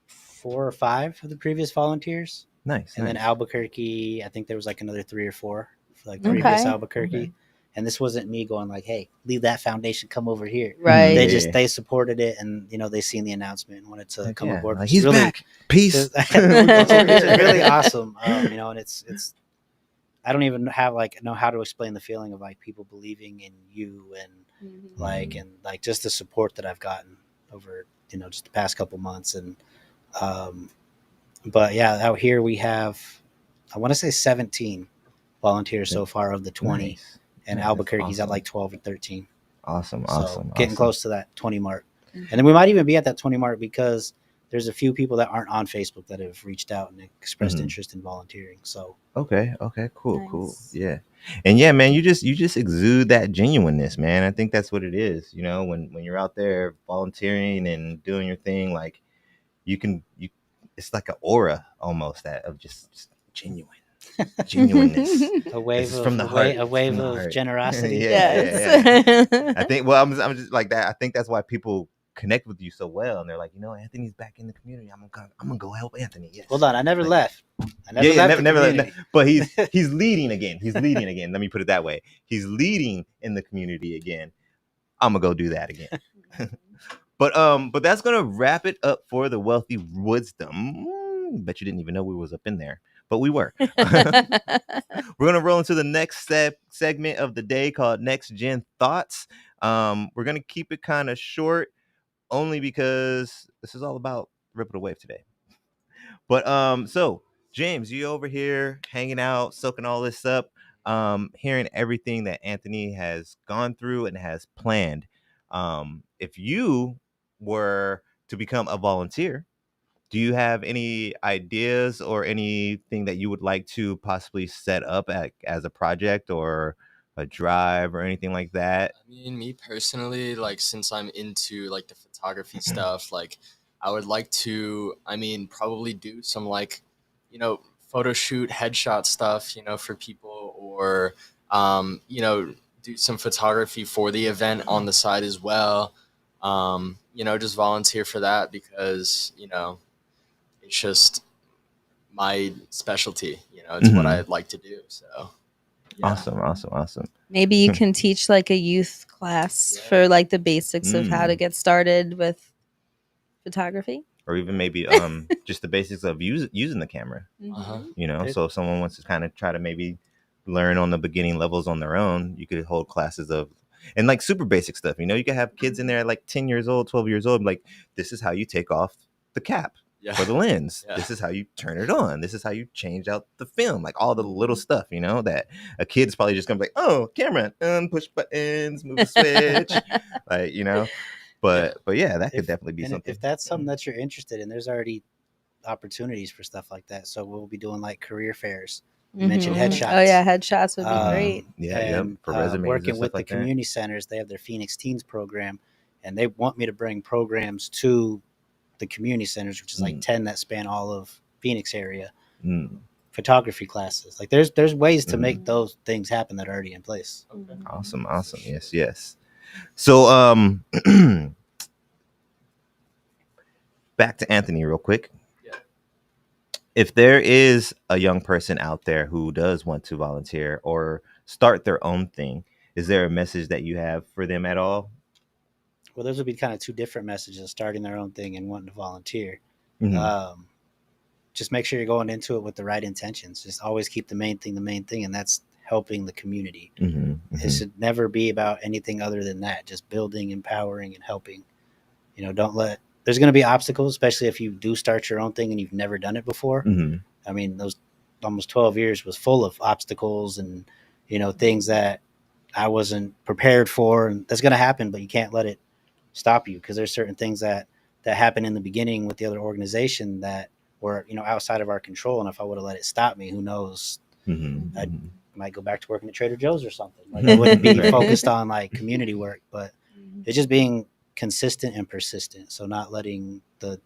4 or 5 of the previous volunteers. Nice. And then Albuquerque, I think there was like another 3 or 4 for like previous Albuquerque. Okay. And this wasn't me going like, hey, leave that foundation, come over here. Right. They supported it, and they seen the announcement and wanted to come aboard. Like, he's really, back. Peace. It's really awesome. And it's I don't even know how to explain the feeling of like people believing in you and like just the support that I've gotten over just the past couple months. And but yeah, out here we have, I want to say 17 volunteers so far of the 20. Nice. And Albuquerque's awesome. At like 12 or 13. Awesome. Getting close to that 20 mark. And then we might even be at that 20 mark because there's a few people that aren't on Facebook that have reached out and expressed interest in volunteering. So okay, cool. Yeah. And yeah, man, you just exude that genuineness, man. I think that's what it is. When you're out there volunteering and doing your thing, like it's like an aura almost of just genuineness. A wave from the heart. A wave of generosity. Yeah. I think. Well, I'm just like that. I think that's why people connect with you so well, and they're like, Anthony's back in the community. I'm gonna go help Anthony. Yes. Hold on, I never left. Never left. But he's leading again. Let me put it that way. He's leading in the community again. I'm gonna go do that again. But that's gonna wrap it up for the Wealthy Wisdom. Bet you didn't even know we was up in there. But we were. We're going to roll into the next segment of the day called Next Gen Thoughts. We're going to keep it kind of short only because this is all about Ripple the Wave today. But so, James, you over here hanging out, soaking all this up, hearing everything that Anthony has gone through and has planned. If you were to become a volunteer, do you have any ideas or anything that you would like to possibly set up as a project or a drive or anything like that? I mean, me personally, like, since I'm into like the photography stuff, like I would like to, probably do some photo shoot, headshot stuff, for people, or, do some photography for the event on the side as well. Just volunteer for that because, it's just my specialty, it's what I'd like to do. So yeah. Awesome. Maybe you can teach like a youth class for like the basics of how to get started with photography, or even maybe just the basics of using the camera. So if someone wants to kind of try to maybe learn on the beginning levels on their own, you could hold classes of and like super basic stuff. You could have kids in there at like 10 years old, 12 years old, like, this is how you take off the cap for the lens. This is how you turn it on. This is how you change out the film. Like all the little stuff, that a kid's probably just gonna be like, oh, camera, push buttons, move the switch, But yeah, that could definitely be something. If that's something that you're interested in, there's already opportunities for stuff like that. So we'll be doing like career fairs You mentioned headshots. Oh yeah, headshots would be great. And for resumes working and with stuff the like that. community centers, they have their Phoenix Teens program, and they want me to bring programs to the community centers, which is like 10 that span all of Phoenix area. Photography classes. Like there's ways to make those things happen that are already in place. Okay. Awesome. Yes. So back to Anthony real quick. Yeah. If there is a young person out there who does want to volunteer or start their own thing, is there a message that you have for them at all? Well, those would be kind of two different messages: starting their own thing and wanting to volunteer. Just make sure you're going into it with the right intentions. Just always keep the main thing, and that's helping the community. It should never be about anything other than that. Just building, empowering, and helping. Don't let. There's going to be obstacles, especially if you do start your own thing and you've never done it before. I mean, those almost 12 years was full of obstacles and things that I wasn't prepared for, and that's going to happen. But you can't let it stop you, because there's certain things that happen in the beginning with the other organization that were outside of our control, and if I would have let it stop me, who knows, I might go back to working at Trader Joe's or something. Like I wouldn't be focused on like community work. But it's just being consistent and persistent, so not letting the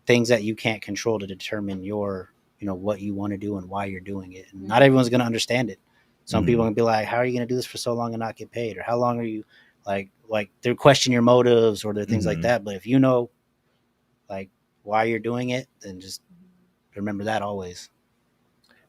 things that you can't control to determine your what you want to do and why you're doing it. And not everyone's going to understand it. Some people are going to be like, how are you going to do this for so long and not get paid, or how long are you like they'll question your motives or their things like that. But if you know like why you're doing it, then just remember that always.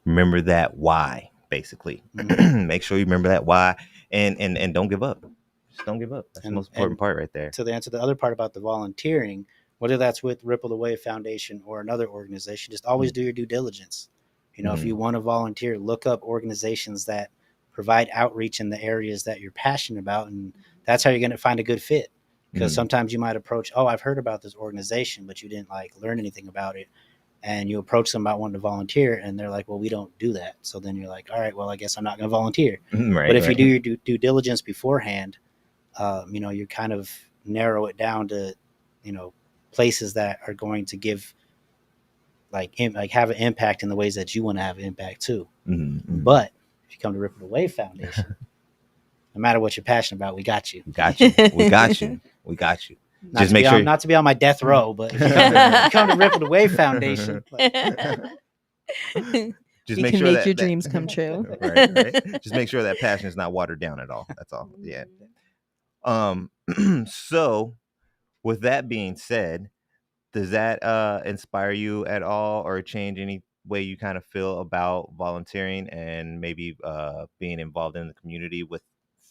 Remember that why, basically. Make sure you remember that why, and don't give up. Just don't give up. That's the most important part right there. To answer the other part about the volunteering, whether that's with Ripple the Wave Foundation or another organization, just always do your due diligence. If you want to volunteer, look up organizations that provide outreach in the areas that you're passionate about, and that's how you're going to find a good fit. Because sometimes you might approach, I've heard about this organization, but you didn't like learn anything about it, and you approach them about wanting to volunteer, and they're like, well, we don't do that. So then you're like, all right, well, I guess I'm not going to volunteer. But if you do your due diligence beforehand, you kind of narrow it down to places that are going to give like have an impact in the ways that you want to have an impact too. But if you come to Ripple the Wave Foundation, no matter what you're passionate about, we got you. We got you. Just make sure not to be on my death row, but if you come to Ripple the Wave Foundation, just we make can sure make your dreams come true. right. Just make sure that passion is not watered down at all. That's all. Yeah. So with that being said, does that inspire you at all or change any way you kind of feel about volunteering and maybe being involved in the community with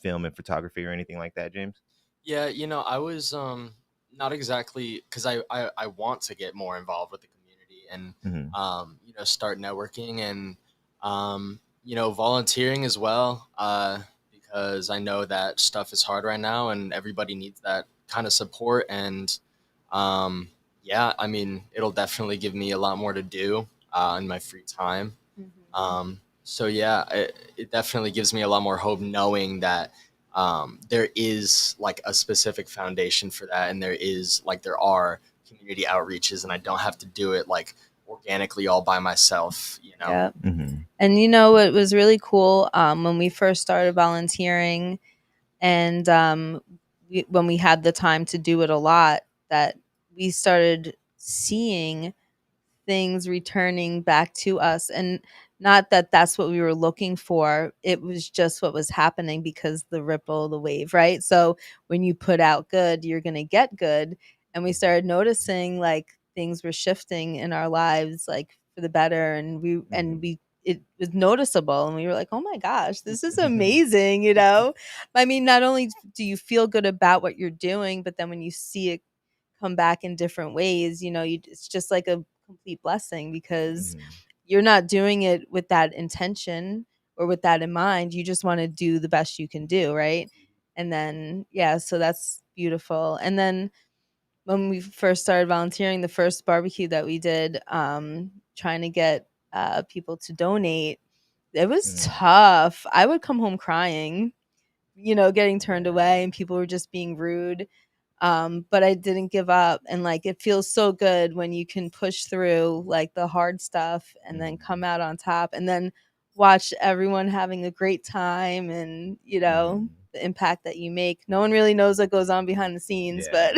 film and photography or anything like that, James? Yeah, I was not exactly, because I want to get more involved with the community and start networking and volunteering as well, because I know that stuff is hard right now and everybody needs that kind of support. And yeah, I mean, it'll definitely give me a lot more to do in my free time. So yeah, it definitely gives me a lot more hope knowing that there is like a specific foundation for that, and there are community outreaches, and I don't have to do it like organically all by myself. Yeah. And it was really cool when we first started volunteering, and when we had the time to do it a lot, that we started seeing things returning back to us. And not that that's what we were looking for, it was just what was happening because the ripple, the wave, right? So when you put out good, you're going to get good. And we started noticing like things were shifting in our lives, like for the better. And it was noticeable, and we were like, oh my gosh, this is amazing. I mean, not only do you feel good about what you're doing, but then when you see it come back in different ways, it's just like a complete blessing, because you're not doing it with that intention or with that in mind. You just want to do the best you can do, right? And then so that's beautiful. And then when we first started volunteering, the first barbecue that we did, trying to get people to donate, it was tough. I would come home crying, getting turned away, and people were just being rude. But I didn't give up, and like it feels so good when you can push through like the hard stuff and then come out on top, and then watch everyone having a great time, and the impact that you make. No one really knows what goes on behind the scenes, but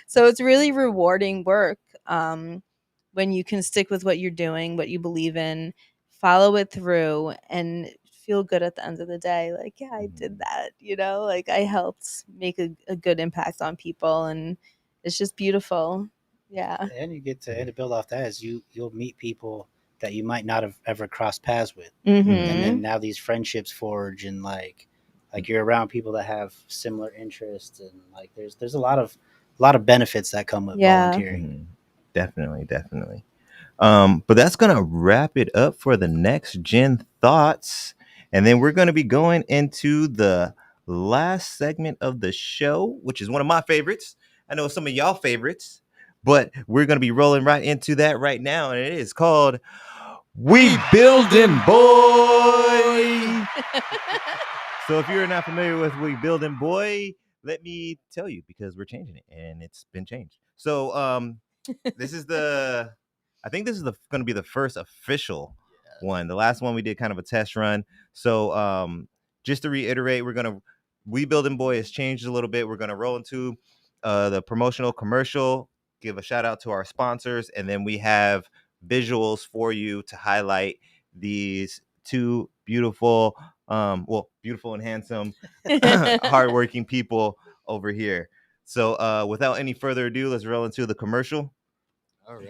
so it's really rewarding work when you can stick with what you're doing, what you believe in, follow it through, and feel good at the end of the day. Like, yeah, I did that, like I helped make a good impact on people, and it's just beautiful. Yeah. And you get to build off that is you'll meet people that you might not have ever crossed paths with, Mm-hmm. and then now these friendships forge, and like you're around people that have similar interests, and like there's a lot of benefits that come with volunteering. Definitely. But that's gonna wrap it up for the next gen thoughts, and then we're gonna be going into the last segment of the show, which is one of my favorites. I know some of y'all favorites, but we're gonna be rolling right into that right now, and it is called "We Building Boy." So if you're not familiar with "We Building Boy," let me tell you, because we're changing it, and it's been changed. So this is I think this is going to be the first official one. The last one we did kind of a test run. So just to reiterate, We Building Boy has changed a little bit. We're going to roll into the promotional commercial, give a shout out to our sponsors, and then we have visuals for you to highlight these two beautiful, beautiful and handsome, hardworking people over here. So without any further ado, let's roll into the commercial. All right.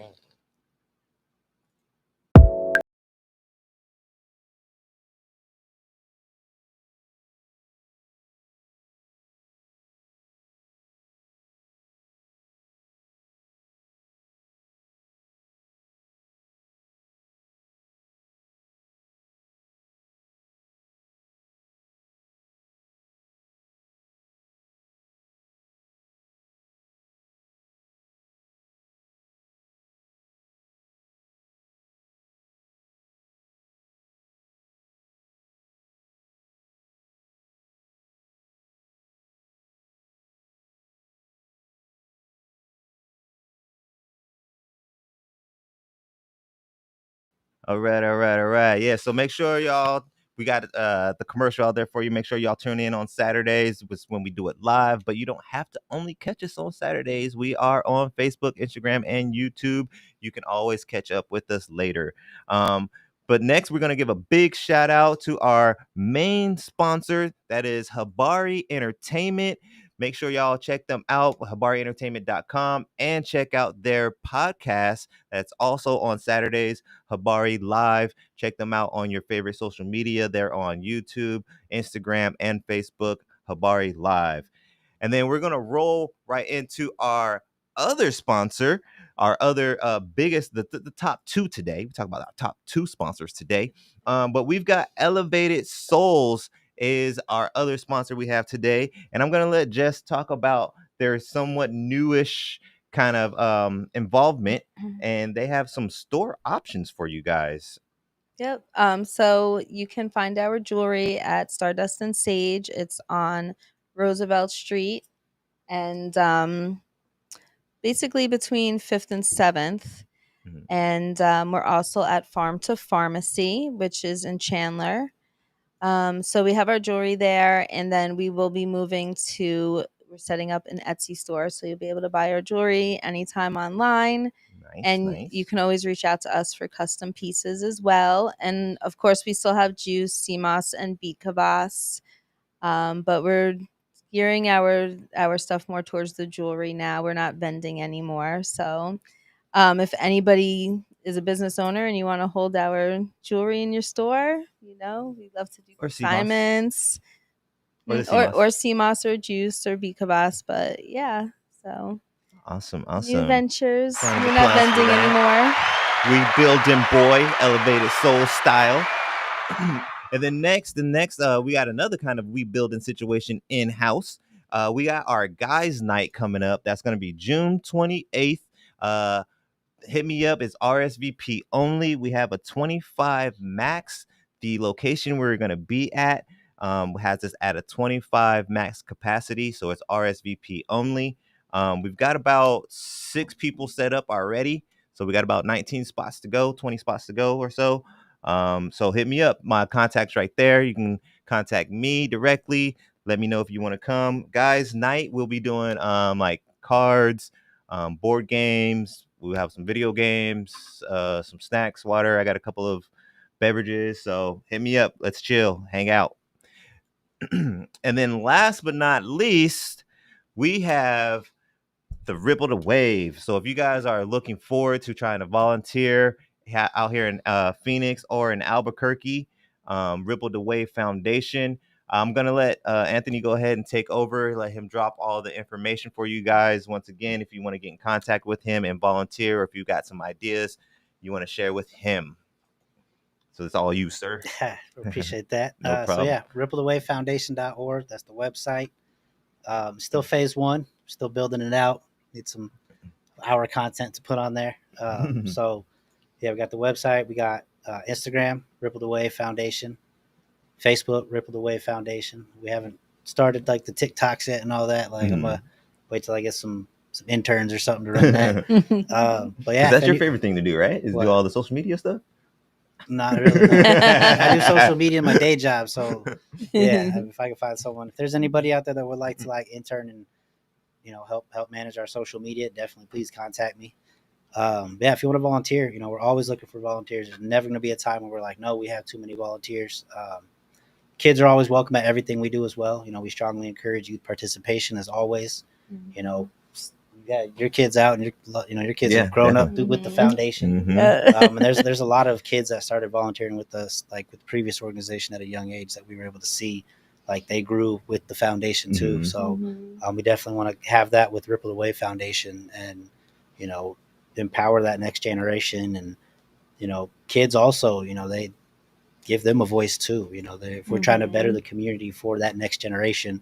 All right. Yeah, so make sure y'all, we got the commercial out there for you. Make sure y'all tune in on Saturdays when we do it live, but you don't have to only catch us on Saturdays. We are on Facebook, Instagram, and YouTube. You can always catch up with us later. But next, we're going to give a big shout out to our main sponsor, that is Habari Entertainment. Make sure y'all check them out, habarientertainment.com, and check out their podcast that's also on Saturdays, Habari Live. Check them out on your favorite social media. They're on YouTube, Instagram, and Facebook, Habari Live. And then we're going to roll right into our other sponsor, our other biggest, the top two today. We talk about our top two sponsors today. But we've got Elevated Souls is our other sponsor we have today. And I'm going to let Jess talk about their somewhat newish kind of involvement, and they have some store options for you guys. Yep. So you can find our jewelry at Stardust and Sage. It's on Roosevelt Street, and basically between 5th and 7th. Mhm. And we're also at Farm to Pharmacy, which is in Chandler. So we have our jewelry there, and then we will be we're setting up an Etsy store, so you'll be able to buy our jewelry anytime online. Nice. You can always reach out to us for custom pieces as well. And of course, we still have Juice, CMOS, and Beat Kvass. But we're gearing our stuff more towards the jewelry now. We're not vending anymore. So if anybody is a business owner and you want to hold our jewelry in your store, we love to do Or consignments, Or the or CMOS. CMOS or Juice or Beat Kvass. But yeah, so Awesome. new ventures. Round of We're not applause for vending anymore. We Building Boy, Elevated Soul style. And then the next, we got another kind of We Building situation in house. We got our guys' night coming up. That's going to be June 28th. Hit me up. It's RSVP only. We have a 25 max. The location we're going to be at has us at a 25 max capacity, so it's RSVP only. We've got about 6 people set up already, so we got about 19 spots to go, 20 spots to go or so. So hit me up. My contact's right there. You can contact me directly. Let me know if you want to come. Guys night, we'll be doing like cards, board games. We'll have some video games, some snacks, water. I got a couple of beverages. So hit me up. Let's chill, hang out. And then last but not least, we have the Ripple to Wave. So if you guys are looking forward to trying to volunteer out here in Phoenix or in Albuquerque, Ripple to Wave Foundation, I'm going to let Anthony go ahead and take over, let him drop all the information for you guys. Once again, if you want to get in contact with him and volunteer, or if you got some ideas you want to share with him. So it's all you, sir. Appreciate that. No problem. So yeah, ripplethewavefoundation.org. That's the website. Still phase 1. Still building it out. Need some hour content to put on there. So yeah, we got the website. We got Instagram, Ripple the Wave Foundation. Facebook, Ripple the Wave Foundation. We haven't started like the TikToks yet and all that. Like I'm gonna wait till I get some interns or something to run that. But yeah, that's your favorite thing to do, right? Is what? Do all the social media stuff? Not really. No. I do social media in my day job, so yeah. If I can find someone, if there's anybody out there that would like to like intern and help manage our social media, definitely please contact me. Yeah, if you want to volunteer, we're always looking for volunteers. There's never going to be a time when we're like, no, we have too many volunteers. Kids are always welcome at everything we do as well. We strongly encourage youth participation as always. Yeah, your kids out and your kids have grown up with the foundation. And there's a lot of kids that started volunteering with us, like with the previous organization at a young age, that we were able to see, like they grew with the foundation too. So we definitely want to have that with Ripple the Wave Foundation, and empower that next generation. And kids also, they give them a voice too. If we're trying to better the community for that next generation,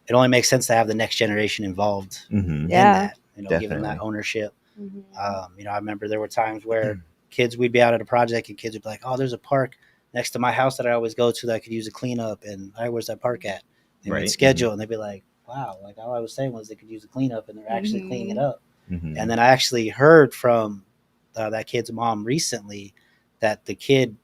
it only makes sense to have the next generation involved in that, give them that ownership. I remember there were times where kids, we'd be out at a project and kids would be like, oh, there's a park next to my house that I always go to that I could use a cleanup. And where's that park at? They would schedule and they'd be like, wow, like all I was saying was they could use a cleanup, and they're actually cleaning it up. And then I actually heard from that kid's mom recently that the kid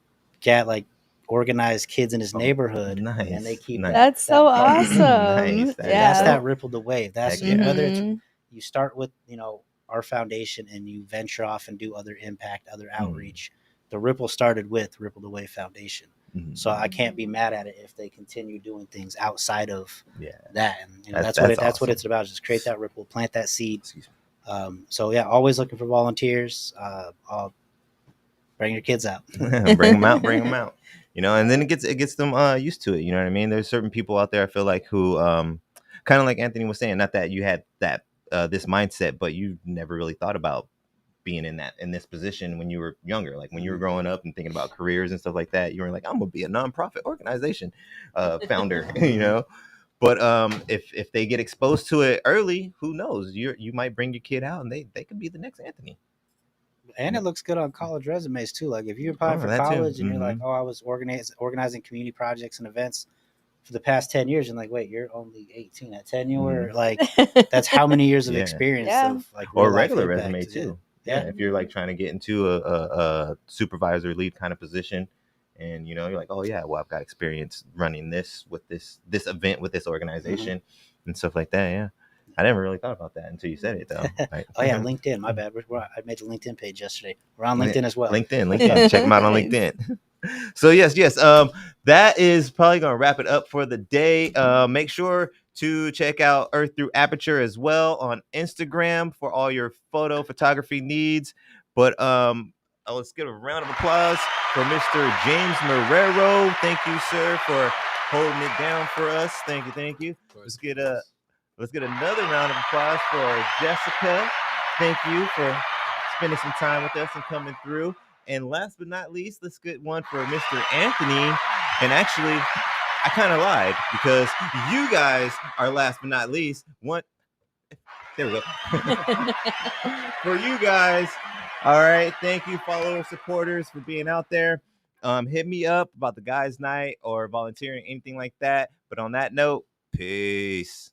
got like organized kids in his neighborhood, and they keep that's so awesome. That's that Ripple the Wave. That's whether it's you start with our foundation and you venture off and do other impact, other outreach. The Ripple started with Ripple the Wave Foundation. So I can't be mad at it if they continue doing things outside of that. And that's what it's about. Just create that ripple, plant that seed. So yeah, always looking for volunteers. I'll bring your kids out. Bring them out. And then it gets them used to it. You know what I mean? There's certain people out there, I feel like, who kind of like Anthony was saying, not that you had that this mindset, but you never really thought about being in this position when you were younger. Like when you were growing up and thinking about careers and stuff like that, you were like, I'm gonna be a nonprofit organization founder. But if they get exposed to it early, who knows? You might bring your kid out and they could be the next Anthony. And it looks good on college resumes too. Like if you're applying for college and you're like, oh, I was organizing community projects and events for the past 10 years, and like, wait, you're only 18 at 10. You were like, that's how many years of experience of like or regular resume too. Yeah, if you're like trying to get into a supervisor lead kind of position, and you're like, oh yeah, well, I've got experience running this with this event with this organization and stuff like that. Yeah, I never really thought about that until you said it, though. Right? Oh yeah, LinkedIn. My bad. I made the LinkedIn page yesterday. We're on LinkedIn as well. LinkedIn. Check them out on LinkedIn. So yes. That is probably gonna wrap it up for the day. Make sure to check out Earth Through Aperture as well on Instagram for all your photography needs. But let's give a round of applause for Mr. James Marrero. Thank you, sir, for holding it down for us. Thank you. Let's get another round of applause for Jessica. Thank you for spending some time with us and coming through. And last but not least, let's get one for Mr. Anthony. And actually, I kind of lied, because you guys are last but not least. There we go. For you guys. All right. Thank you, followers, supporters, for being out there. hit me up about the guys' night or volunteering, anything like that. But on that note, peace.